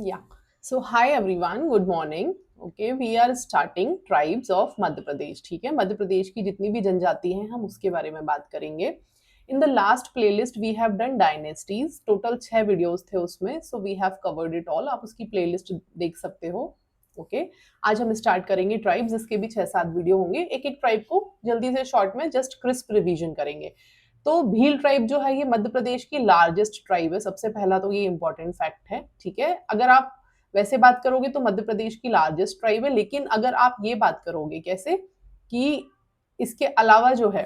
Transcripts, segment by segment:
Yeah. So hi everyone, good morning. Okay, we are starting tribes of Madhya Pradesh. ठीक है, मध्य प्रदेश की जितनी भी जनजाति हैं हम उसके बारे में बात करेंगे. In the last playlist we have done dynasties. Total 6 videos थे उसमें. So we have covered it all. आप उसकी प्लेलिस्ट देख सकते हो. ओके आज हम स्टार्ट करेंगे ट्राइब्स. इसके भी 6-7 वीडियो होंगे. एक एक ट्राइब को जल्दी से शॉर्ट में जस्ट क्रिस्प रिवीजन करेंगे. तो भील ट्राइब जो है ये मध्य प्रदेश की लार्जेस्ट ट्राइब है. सबसे पहला तो ये इंपॉर्टेंट फैक्ट है. ठीक है, अगर आप वैसे बात करोगे तो मध्य प्रदेश की लार्जेस्ट ट्राइब है, लेकिन अगर आप ये बात करोगे कैसे कि इसके अलावा जो है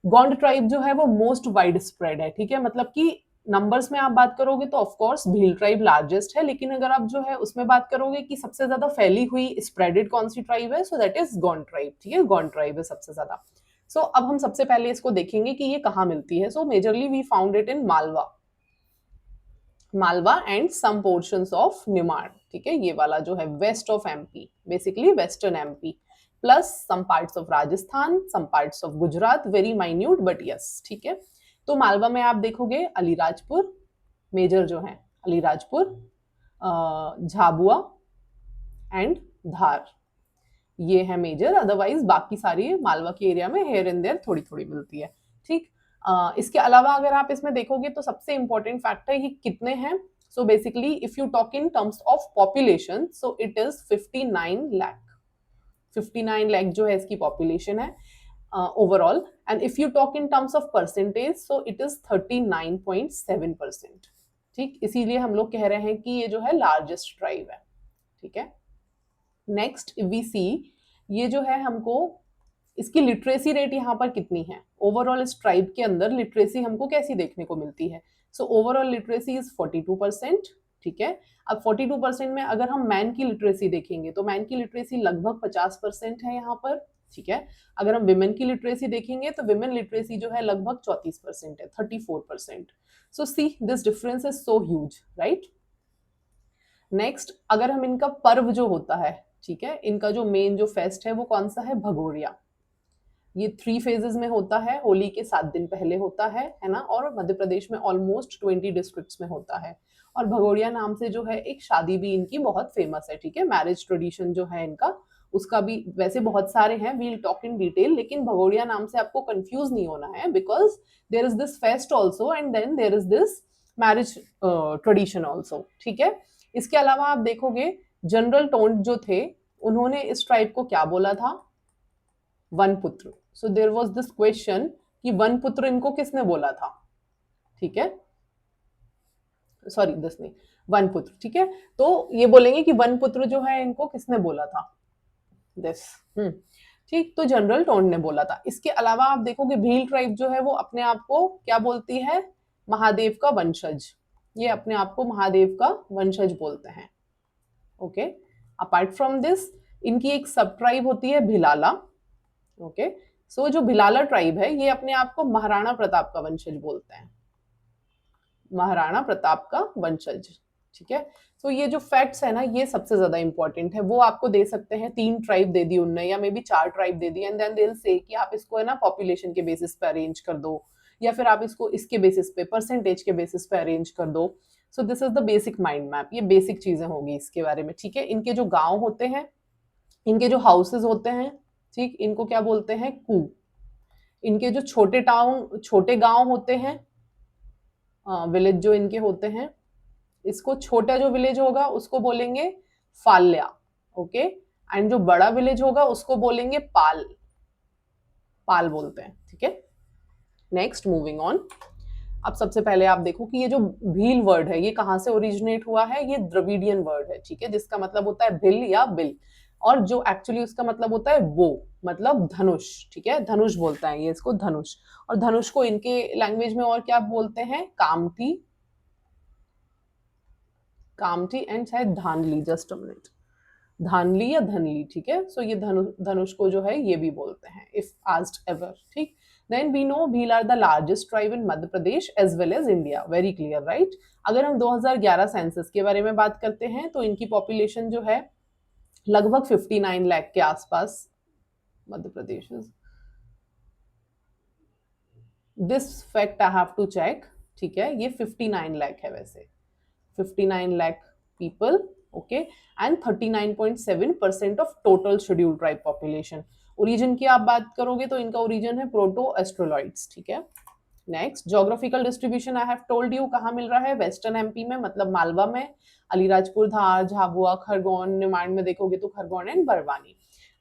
गोंड ट्राइब जो है वो मोस्ट वाइड स्प्रेड है. ठीक है, मतलब कि नंबर्स में आप बात करोगे तो of course Bhil tribe largest है, लेकिन अगर आप जो है उसमें बात करोगे कि सबसे ज्यादा फैली हुई स्प्रेडेड कौन सी ट्राइब है, so that is Gond tribe. ठीक है, गोंड ट्राइब है सबसे ज्यादा. सो अब हम सबसे पहले इसको देखेंगे कि ये कहाँ मिलती है. So majorly we found it in Malwa and some portions of Nimar. ठीक है, ये वाला जो है west of MP, basically western MP, plus some parts of Rajasthan, some parts of Gujarat, very minute but yes. ठीक है, तो मालवा में आप देखोगे अलीराजपुर मेजर जो है, अलीराजपुर, झाबुआ एंड धार, ये है मेजर. अदरवाइज बाकी सारी मालवा के एरिया में हेयर एंड देयर थोड़ी थोड़ी मिलती है. ठीक, इसके अलावा अगर आप इसमें देखोगे तो सबसे इंपॉर्टेंट फैक्ट है कि कितने हैं. So basically if you talk in terms of population, so it is 59 lakh. 59 lakh जो है इसकी पॉपुलेशन है overall. And if you talk in terms of percentage, so it is 39.7%. ठीक, इसीलिए हम लोग कह रहे हैं कि ये जो है लार्जेस्ट ट्राइब है. ठीक है, नेक्स्ट वी सी ये जो है हमको इसकी लिटरेसी रेट यहाँ पर कितनी है. ओवरऑल इस ट्राइब के अंदर लिटरेसी हमको कैसी देखने को मिलती है. So overall literacy is 42%. ठीक है, अब 42% में अगर हम मैन की लिटरेसी देखेंगे तो मैन की लिटरेसी लगभग 50% है यहाँ पर. ठीक है, अगर हम विमेन की लिटरेसी देखेंगे तो विमेन लिटरेसी जो है लगभग 34% है, 34%. So see this difference is so huge, right. Next अगर हम इनका पर्व जो होता है, ठीक है, इनका जो मेन जो फेस्ट है वो कौन सा है, भगोरिया. ये 3 फेजेस में होता है. होली के 7 दिन पहले होता है ना, और मध्य प्रदेश में ऑलमोस्ट 20 डिस्ट्रिक्ट्स में होता है. और भगोरिया नाम से जो है एक शादी भी इनकी बहुत फेमस है. ठीक है, मैरिज ट्रेडिशन जो है इनका उसका भी वैसे बहुत सारे हैं, वील टॉक इन डिटेल, लेकिन भगोरिया नाम से आपको कंफ्यूज नहीं होना है, because there is this fest also and then there is this marriage tradition also. ठीक है, इसके अलावा आप देखोगे जनरल टोंट जो थे उन्होंने इस ट्राइब को क्या बोला था, वन पुत्र. So there was this question कि वन पुत्र इनको किसने बोला था. ठीक है, सॉरी दिस नहीं, वन पुत्र. ठीक है, तो ये बोलेंगे कि वन पुत्र जो है इनको किसने बोला था, दिस. ठीक, तो जनरल टोंट ने बोला था. इसके अलावा आप देखोगे भील ट्राइब जो है वो अपने आप को क्या बोलती है, महादेव का वंशज. ये अपने आप को महादेव का वंशज बोलते हैं. ओके, अपार्ट फ्रॉम दिस इनकी एक सब ट्राइब होती है भिलाला. ओके, सो जो भिलाला ट्राइब है ये अपने आप को महाराणा प्रताप का वंशज बोलते हैं, महाराणा प्रताप का वंशज. ठीक है, सो ये जो फैक्ट्स है ना ये सबसे ज्यादा इंपॉर्टेंट है. वो आपको दे सकते हैं 3 ट्राइब दे दी उनने या मे बी 4 ट्राइब दे दी, and then they will say कि आप इसको है ना पॉपुलेशन के बेसिस पे अरेंज कर दो, या फिर आप इसको इसके बेसिस पे परसेंटेज के बेसिस पे अरेंज कर दो. So this is the basic mind map. ये बेसिक चीजें होंगी इसके बारे में. ठीक है, इनके जो गांव होते हैं, इनके जो हाउसेज होते हैं, ठीक, इनको क्या बोलते हैं, कू. इनके जो छोटे टाउन छोटे गांव होते हैं, विलेज जो इनके होते हैं, इसको छोटा जो विलेज होगा उसको बोलेंगे फाल्या. ओके, एंड जो बड़ा विलेज होगा उसको बोलेंगे पाल. पाल बोलते हैं. ठीक है, नेक्स्ट मूविंग ऑन. अब सबसे पहले आप देखो कि ये जो भील वर्ड है ये कहाँ से ओरिजिनेट हुआ है. ये द्रविडियन वर्ड है. ठीक है, जिसका मतलब होता है भिल या बिल, और जो एक्चुअली उसका मतलब होता है वो, मतलब धनुष. ठीक है, धनुष बोलता है ये इसको, धनुष. और धनुष को इनके लैंग्वेज में और क्या बोलते हैं, कामठी, कामठी एंड शायद धानली. जस्ट अ मिनट, धानली या धनली. ठीक है, सो ये धनुष को जो है ये भी बोलते हैं इफ आस्क्ड एवर. ठीक, then we know Bhil are the largest tribe in Madhya Pradesh as well as India. Very clear, right. अगर हम 2011 सेंसस के बारे में बात करते हैं तो इनकी पॉपुलेशन जो है लगभग 59 लाख के आसपास. मध्य प्रदेश, this fact I have to check. ठीक है, ये 59 लाख है वैसे, 59 lakh people, okay, and 39.7% of total scheduled tribe population. Origin की आप बात करोगे तो इनका ओरिजिन है प्रोटो एस्ट्रोलॉइड्स, ठीक है। Next, geographical distribution I have told you कहाँ मिल रहा है, वेस्टर्न एमपी में, मतलब मालवा में, अलीराजपुर, धार, झाबुआ, खरगोन, निमाड़ में देखोगे तो खरगोन एंड बरवानी।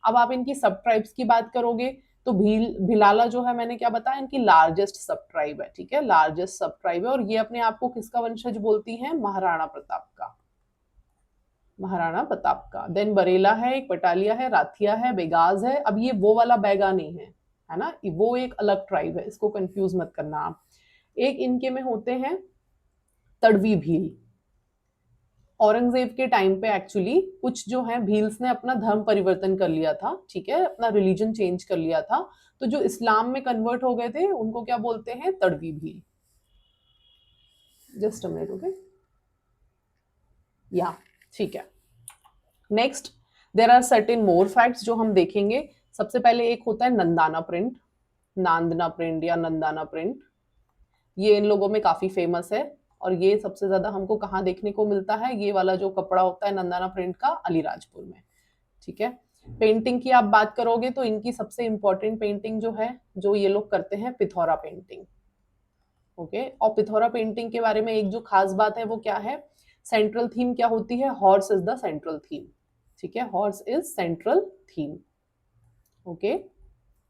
अब आप इनकी सब ट्राइब्स की बात करोगे तो भिलाला जो है, मैंने क्या बताया, इनकी लार्जेस्ट सब ट्राइब है, ठीक है, लार्जेस्ट सब ट्राइब है, और ये अपने आप को किसका वंशज बोलती है, महाराणा प्रताप का, महाराणा प्रताप का। देन बरेला है, एक पटालिया है, राथिया है, बेगाज है। अब ये वो वाला बैगा नहीं है ना, वो एक अलग ट्राइब है, इसको कंफ्यूज मत करना आप। एक इनके में होते हैं तड़वी भील। औरंगजेब के टाइम पे एक्चुअली कुछ जो है भील्स ने अपना धर्म परिवर्तन कर लिया था, ठीक है, अपना रिलीजन चेंज कर लिया था, तो जो इस्लाम में कन्वर्ट हो गए थे उनको क्या बोलते हैं, Tadvi Bhil. Just a minute, okay, या ठीक है। Next, there are certain more facts जो हम देखेंगे। सबसे पहले एक होता है नंदाना प्रिंट, नांदना प्रिंट या नंदाना प्रिंट, ये इन लोगों में काफी फेमस है, और ये सबसे ज्यादा हमको कहाँ देखने को मिलता है, ये वाला जो कपड़ा होता है नंदाना प्रिंट का, अलीराजपुर में, ठीक है। पेंटिंग की आप बात करोगे तो इनकी सबसे इंपॉर्टेंट पेंटिंग जो है, जो ये लोग करते हैं, पिथौरा पेंटिंग, ओके। और पिथौरा पेंटिंग के बारे में एक जो खास बात है वो क्या है, सेंट्रल थीम क्या होती है, horse is the central theme, ठीक है, horse is central theme, okay.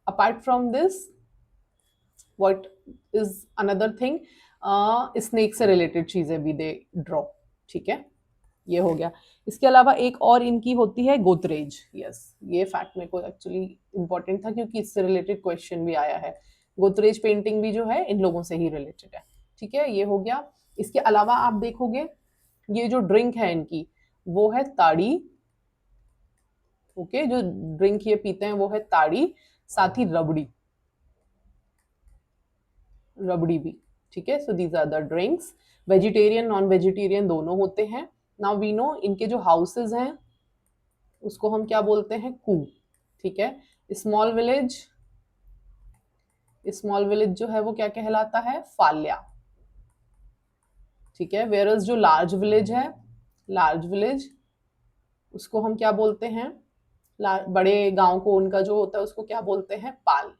Apart from this what is another thing, snake से रिलेटेड चीजें भी दे ड्रॉ, ठीक है, ये हो गया। इसके अलावा एक और इनकी होती है गोदरेज, यस, ये फैक्ट मेरे को एक्चुअली इंपॉर्टेंट था क्योंकि इससे रिलेटेड क्वेश्चन भी आया है। गोदरेज पेंटिंग भी जो है इन लोगों से ही रिलेटेड है, ठीक है, ये हो गया। इसके अलावा आप देखोगे ये जो ड्रिंक है इनकी वो है ताड़ी, ओके, जो ड्रिंक ये पीते हैं वो है ताड़ी, साथ ही रबड़ी, रबड़ी भी, ठीक है। So these are the drinks. Vegetarian non vegetarian दोनों होते हैं। नाउ वी नो इनके जो हाउसेज हैं उसको हम क्या बोलते हैं, कू, ठीक है। स्मॉल विलेज, स्मॉल विलेज जो है वो क्या कहलाता है, फाल्या, ठीक है। वेयर जो लार्ज विलेज है, लार्ज विलेज उसको हम क्या बोलते हैं, बड़े गांव को उनका जो होता है उसको क्या बोलते हैं, पाल,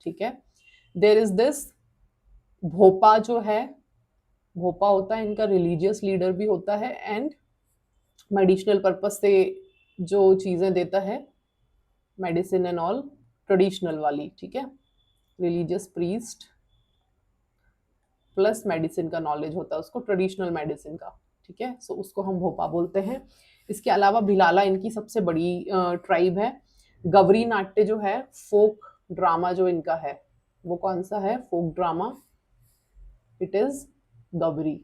ठीक है। देर इज दिस भोपा जो है, भोपा होता है इनका रिलीजियस लीडर भी होता है, एंड मेडिसिनल पर्पज से जो चीजें देता है, मेडिसिन एंड ऑल, ट्रेडिशनल वाली, ठीक है, रिलीजियस प्रीस्ट प्लस मेडिसिन का नॉलेज होता है उसको, ट्रेडिशनल मेडिसिन का, ठीक है, सो उसको हम भोपा बोलते हैं। इसके अलावा भिलाला इनकी सबसे बड़ी ट्राइब है। गवरी नाट्य जो है, फोक ड्रामा जो इनका है वो कौन सा है, फोक ड्रामा, इट इज गवरी।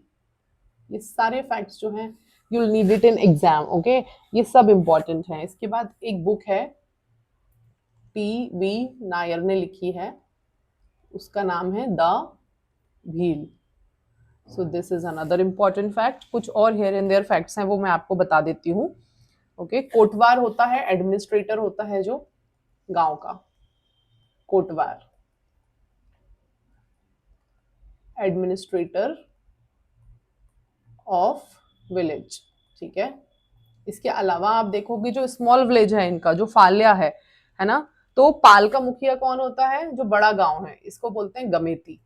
ये सारे फैक्ट्स जो हैं you will need it in exam, okay, ये सब इंपॉर्टेंट हैं। इसके बाद एक बुक है टी वी नायर ने लिखी है, उसका नाम है the Bhil. So this is another important fact. कुछ और हियर एंड देयर फैक्ट्स हैं वो मैं आपको बता देती हूँ, ओके। कोटवार होता है एडमिनिस्ट्रेटर होता है जो गांव का, कोटवार, एडमिनिस्ट्रेटर ऑफ विलेज, ठीक है। इसके अलावा आप देखोगे जो स्मॉल विलेज है इनका, जो फाल्या है ना, तो पाल का मुखिया कौन होता है, जो बड़ा गांव है इसको बोलते हैं Gameti,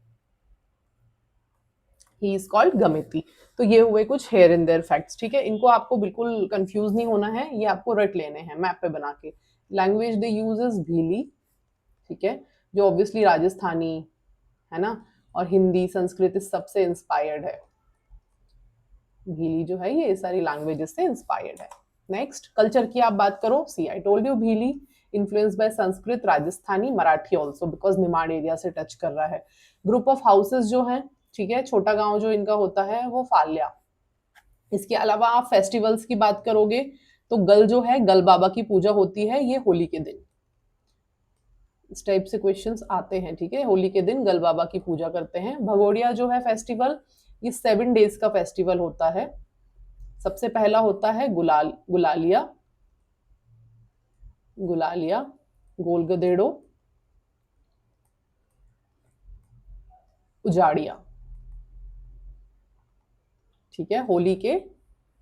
he is called Gameti. तो ये हुए कुछ हेयर इन देयर फैक्ट्स, ठीक है, इनको आपको बिल्कुल कंफ्यूज नहीं होना है, ये आपको रट लेने हैं मैप पे बना के। लैंग्वेज दे यूज इज भीली, ठीक है, जो ऑब्वियसली राजस्थानी है ना, और हिंदी संस्कृत इस सबसे इंस्पायर्ड है, भीली जो है ये सारी लैंग्वेजेस से इंस्पायर्ड है। नेक्स्ट, कल्चर की आप बात करो, see I told you Bhili influence by Sanskrit, Rajasthani, Marathi also, because Nimar area से टच कर रहा है। ग्रुप ऑफ हाउसेस जो है, ठीक है, छोटा गांव जो इनका होता है वो फाल्या। इसके अलावा आप फेस्टिवल्स की बात करोगे तो गल जो है, गल बाबा की पूजा होती है, ये होली के दिन, इस टाइप से क्वेश्चंस आते हैं, ठीक है, होली के दिन गल बाबा की पूजा करते हैं। भगोड़िया जो है फेस्टिवल, ये 7 डेज का फेस्टिवल होता है। सबसे पहला होता है गुलालिया, गुलालिया, गोल गदेड़ो, उजाड़िया, ठीक है, होली के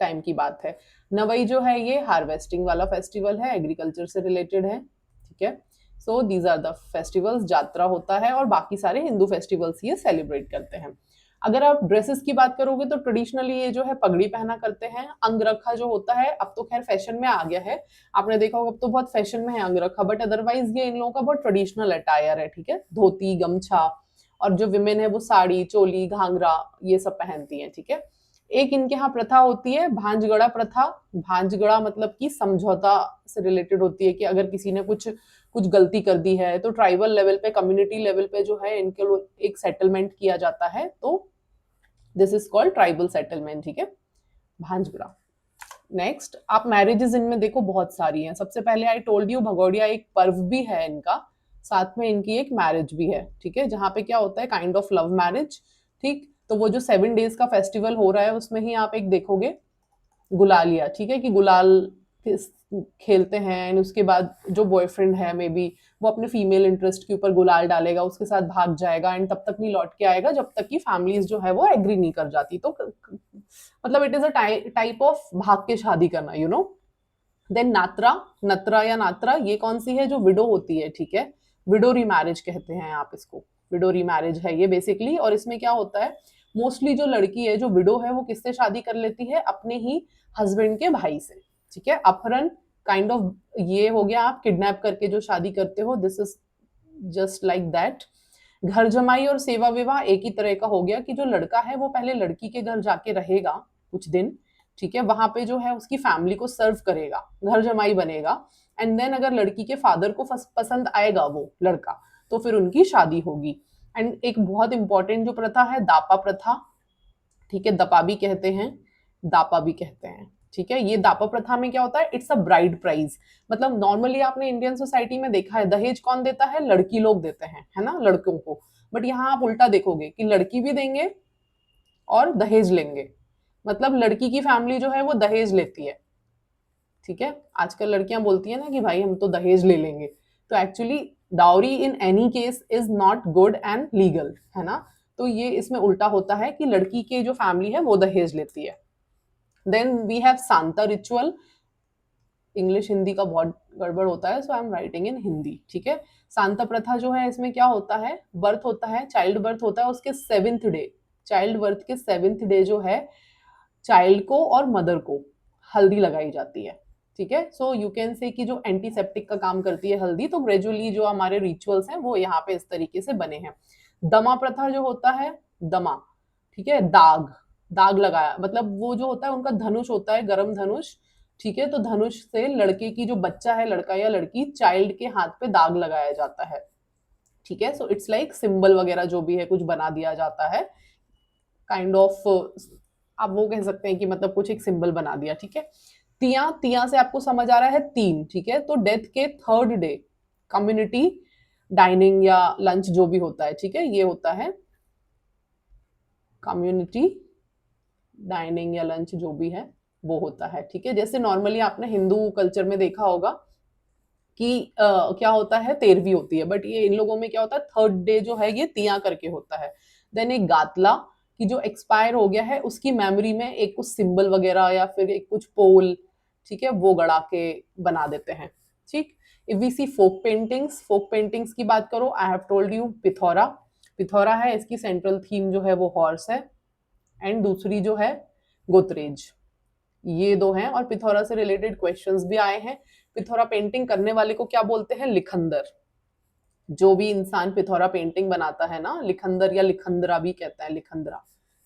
टाइम की बात है। नवई जो है ये हार्वेस्टिंग वाला फेस्टिवल है, एग्रीकल्चर से रिलेटेड है, ठीक है। So these are the festivals. जात्रा होता है और बाकी सारे हिंदू फेस्टिवल्स ये सेलिब्रेट करते हैं। अगर आप ड्रेसेस की बात करोगे तो ट्रेडिशनली ये जो है पगड़ी पहना करते हैं। अंगरखा जो होता है अब तो खैर फैशन में आ गया है, आपने देखा होगा अब तो बहुत फैशन में है अंगरखा, बट अदरवाइज ये इन लोगों का बहुत ट्रेडिशनल अटायर है, ठीक है। धोती गमछा, और जो विमेन है वो साड़ी चोली घाघरा ये सब पहनती है, ठीक है। एक इनके यहाँ प्रथा होती है भांजगड़ा प्रथा। भांजगड़ा मतलब कि समझौता से रिलेटेड होती है कि अगर किसी ने कुछ कुछ गलती कर दी है तो ट्राइबल लेवल पे कम्युनिटी लेवल पे जो है इनके एक सेटलमेंट किया जाता है, तो this is called tribal settlement, ठीक है, भांजगड़ा। नेक्स्ट आप मैरिजेस इनमें देखो बहुत सारी हैं। सबसे पहले आई टोल्ड यू भगोड़िया एक पर्व भी है इनका, साथ में इनकी एक मैरिज भी है, ठीक है, जहाँ पे क्या होता है काइंड ऑफ लव मैरिज, ठीक। तो वो जो 7 डेज का फेस्टिवल हो रहा है उसमें ही आप एक देखोगे गुलालिया, ठीक है, कि गुलाल खेलते हैं एंड उसके बाद जो बॉयफ्रेंड है मे बी वो अपने फीमेल इंटरेस्ट के ऊपर गुलाल डालेगा, उसके साथ भाग जाएगा एंड तब तक नहीं लौट के आएगा जब तक कि फैमिलीज जो है वो एग्री नहीं कर जाती। तो मतलब it is a type of भाग के शादी करना, यू नो। देन नात्रा, नत्रा या नात्रा ये कौन सी है, जो विडो होती है, ठीक है, विडो रीमैरिज कहते हैं आप इसको, विडो रीमैरिज है ये बेसिकली। और इसमें क्या होता है मोस्टली जो लड़की है जो विडो है वो किससे शादी कर लेती है, अपने ही हस्बैंड के भाई से, ठीक है। अपहरण काइंड ऑफ ये हो गया, आप किडनैप करके जो शादी करते हो, this is just like that. घर जमाई और सेवा विवाह एक ही तरह का हो गया कि जो लड़का है वो पहले लड़की के घर जाके रहेगा कुछ दिन, ठीक है, वहां पे जो है उसकी फैमिली को सर्व करेगा, घर जमाई बनेगा एंड देन अगर लड़की के फादर को पसंद आएगा वो लड़का तो फिर उनकी शादी होगी। एंड एक बहुत इंपॉर्टेंट जो प्रथा है दापा प्रथा, ठीक है, दपा भी कहते हैं दापा भी कहते हैं, ठीक है। ये दापा प्रथा में क्या होता है, इट्स अ ब्राइड प्राइज। मतलब नॉर्मली आपने इंडियन सोसाइटी में देखा है दहेज कौन देता है, लड़की लोग देते हैं, है ना, लड़कों को। बट यहाँ आप उल्टा देखोगे कि लड़की भी देंगे और दहेज लेंगे, मतलब लड़की की फैमिली जो है वो दहेज लेती है, ठीक है। आजकल लड़कियां बोलती है ना कि भाई हम तो दहेज ले लेंगे, तो actually dowry in any case is not good and legal, है ना। तो ये इसमें उल्टा होता है कि लड़की के जो फैमिली है वो दहेज लेती है। देन वी हैव सांता रिचुअल, इंग्लिश हिंदी का बहुत गड़बड़ होता है, so I am writing in Hindi, ठीक है। सांता प्रथा जो है इसमें क्या होता है, बर्थ होता है, चाइल्ड बर्थ होता है, उसके 7th डे, चाइल्ड बर्थ के 7th डे जो है चाइल्ड को और मदर को हल्दी लगाई जाती है, ठीक है। सो यू कैन से कि जो एंटीसेप्टिक का काम करती है हल्दी, तो ग्रेजुअली जो हमारे रिचुअल्स हैं वो यहाँ पे इस तरीके से बने हैं। दमा प्रथा जो होता है, दमा, ठीक है, दाग, दाग लगाया, मतलब वो जो होता है उनका धनुष होता है, गरम धनुष, ठीक है, तो धनुष से लड़के की जो बच्चा है लड़का या लड़की चाइल्ड के हाथ पे दाग लगाया जाता है, ठीक है। सो इट्स लाइक सिंबल वगैरह जो भी है कुछ बना दिया जाता है, काइंड ऑफ आप वो कह सकते हैं कि मतलब कुछ एक सिंबल बना दिया, ठीक है। तिया, तिया से आपको समझ आ रहा है तीन, ठीक है, तो डेथ के 3rd डे कम्युनिटी डाइनिंग या लंच जो भी होता है, ठीक है, ये होता है कम्युनिटी डाइनिंग या लंच जो भी है वो होता है, ठीक है। जैसे नॉर्मली आपने हिंदू कल्चर में देखा होगा कि क्या होता है 13वीं होती है, बट ये इन लोगों में क्या होता है 3rd डे जो है ये तिया करके होता है। देन एक गातला कि जो एक्सपायर हो गया है उसकी मेमोरी में एक कुछ सिंबल वगैरह या फिर एक कुछ पोल, ठीक है, वो गड़ा के बना देते हैं, ठीक। If we see folk paintings, folk paintings की बात करो, I have told you Pithora, Pithora है, इसकी सेंट्रल थीम जो है वो हॉर्स है एंड दूसरी जो है गोदरेज, ये दो हैं। और पिथौरा से रिलेटेड क्वेश्चंस भी आए हैं। पिथौरा पेंटिंग करने वाले को क्या बोलते हैं, लिखंदर। जो भी इंसान पिथौरा पेंटिंग बनाता है ना, लिखंदर या लिखंदरा भी कहता है, लिखंदरा,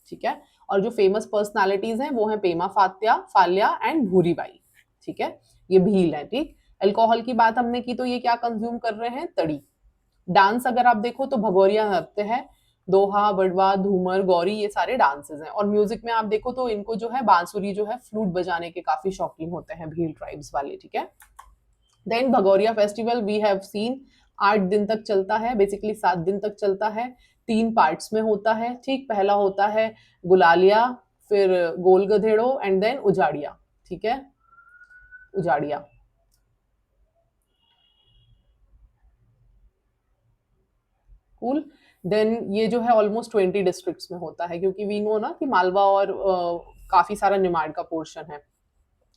ठीक है। और जो फेमस पर्सनालिटीज हैं वो हैं पेमा फात्या फाल्या एंड भूरीबाई, ठीक है, ये भील है, ठीक। अल्कोहल की बात हमने की तो ये क्या कंज्यूम कर रहे हैं, तड़ी। डांस अगर आप देखो तो भगोरिया नृत्य है, दोहा बड़वा धूमर गौरी ये सारे डांसेस हैं। और म्यूजिक में आप देखो तो इनको जो है बांसुरी जो है फ्लूट बजाने के काफी शौकीन होते हैं भील ट्राइब्स वाले, ठीक है। Then Bhagoria festival we have seen 8 दिन तक चलता है, बेसिकली 7 दिन तक चलता है, 3 पार्ट्स में होता है, ठीक। पहला होता है गुलालिया, फिर गोल गधेड़ो एंड देन उजाड़िया, ठीक है, उजाड़िया। कूल। देन ये जो है ऑलमोस्ट 20 डिस्ट्रिक्ट्स में होता है, क्योंकि वी नो ना कि मालवा और काफ़ी सारा निमाड़ का पोर्शन है।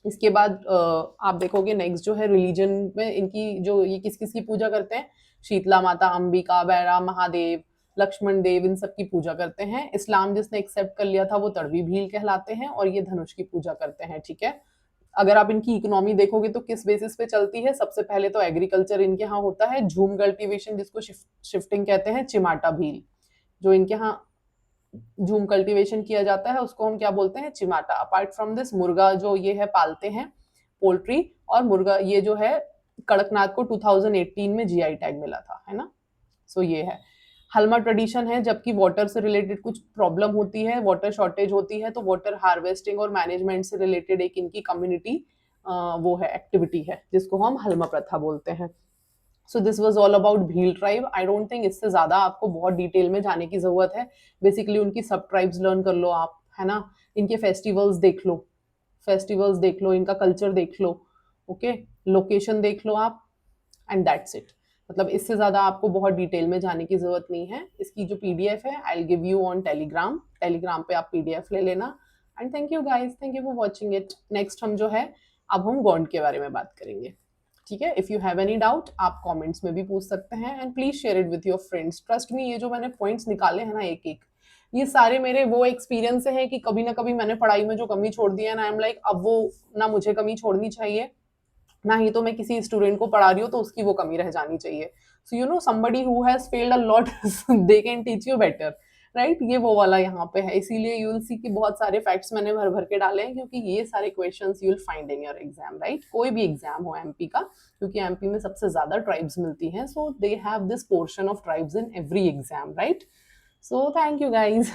इसके बाद आप देखोगे नेक्स्ट जो है रिलीजन में इनकी जो ये किस किस की पूजा करते हैं, शीतला माता, अंबिका, बैरा, महादेव, लक्ष्मण देव, इन सब की पूजा करते हैं। इस्लाम जिसने एक्सेप्ट कर लिया था वो तड़वी भील कहलाते हैं और ये धनुष की पूजा करते हैं, ठीक है। अगर आप इनकी इकोनॉमी देखोगे तो किस बेसिस पे चलती है, सबसे पहले तो एग्रीकल्चर इनके यहाँ होता है, झूम कल्टीवेशन जिसको शिफ्टिंग कहते हैं, चिमाटा भील जो इनके यहाँ झूम कल्टीवेशन किया जाता है उसको हम क्या बोलते हैं, चिमाटा। अपार्ट फ्रॉम दिस मुर्गा जो ये है पालते हैं, पोल्ट्री, और मुर्गा ये जो है कड़कनाथ को 2018 में जीआई टैग मिला था, है ना। सो ये है हलमा ट्रेडिशन है, जबकि वाटर से रिलेटेड कुछ प्रॉब्लम होती है, वाटर शॉर्टेज होती है, तो वाटर हार्वेस्टिंग और मैनेजमेंट से रिलेटेड एक इनकी कम्युनिटी वो है, एक्टिविटी है, जिसको हम हलमा प्रथा बोलते हैं। So this was all about Bhil tribe. I don't think इससे ज्यादा आपको बहुत डिटेल में जाने की जरूरत है। बेसिकली उनकी सब ट्राइब्स लर्न कर लो आप, है ना, इनके फेस्टिवल्स देख लो, इनका कल्चर देख लो, ओके, लोकेशन देख लो आप, एंड दैट्स इट। मतलब इससे ज्यादा आपको बहुत डिटेल में जाने की जरूरत नहीं है। इसकी जो पीडीएफ है I will give you on Telegram पे आप पीडीएफ ले लेना। And thank you guys, thank you for watching it. Next हम जो है अब हम गॉन्ड के बारे में बात करेंगे, ठीक है। If you have any doubt आप कमेंट्स में भी पूछ सकते हैं, and please share it with your friends. Trust me, ये जो मैंने पॉइंट्स निकाले हैं ना एक एक, ये सारे मेरे वो एक्सपीरियंस है कि कभी ना कभी मैंने पढ़ाई में जो कमी छोड़ दी है ना, आई एम लाइक अब वो ना मुझे कमी छोड़नी चाहिए, ना ही तो मैं किसी स्टूडेंट को पढ़ा रही हूँ तो उसकी वो कमी रह जानी चाहिए। So you know somebody who has failed a lot they can teach you better, right. ये वो वाला यहाँ पे है, इसीलिए यू विल सी कि बहुत सारे फैक्ट्स मैंने भर भर के डाले हैं, क्योंकि ये सारे questions you will find in your exam, right. कोई भी एग्जाम हो एमपी का, क्योंकि एमपी में सबसे ज्यादा ट्राइब्स मिलती हैं, so they have this portion of tribes in every exam, right. So thank you guys.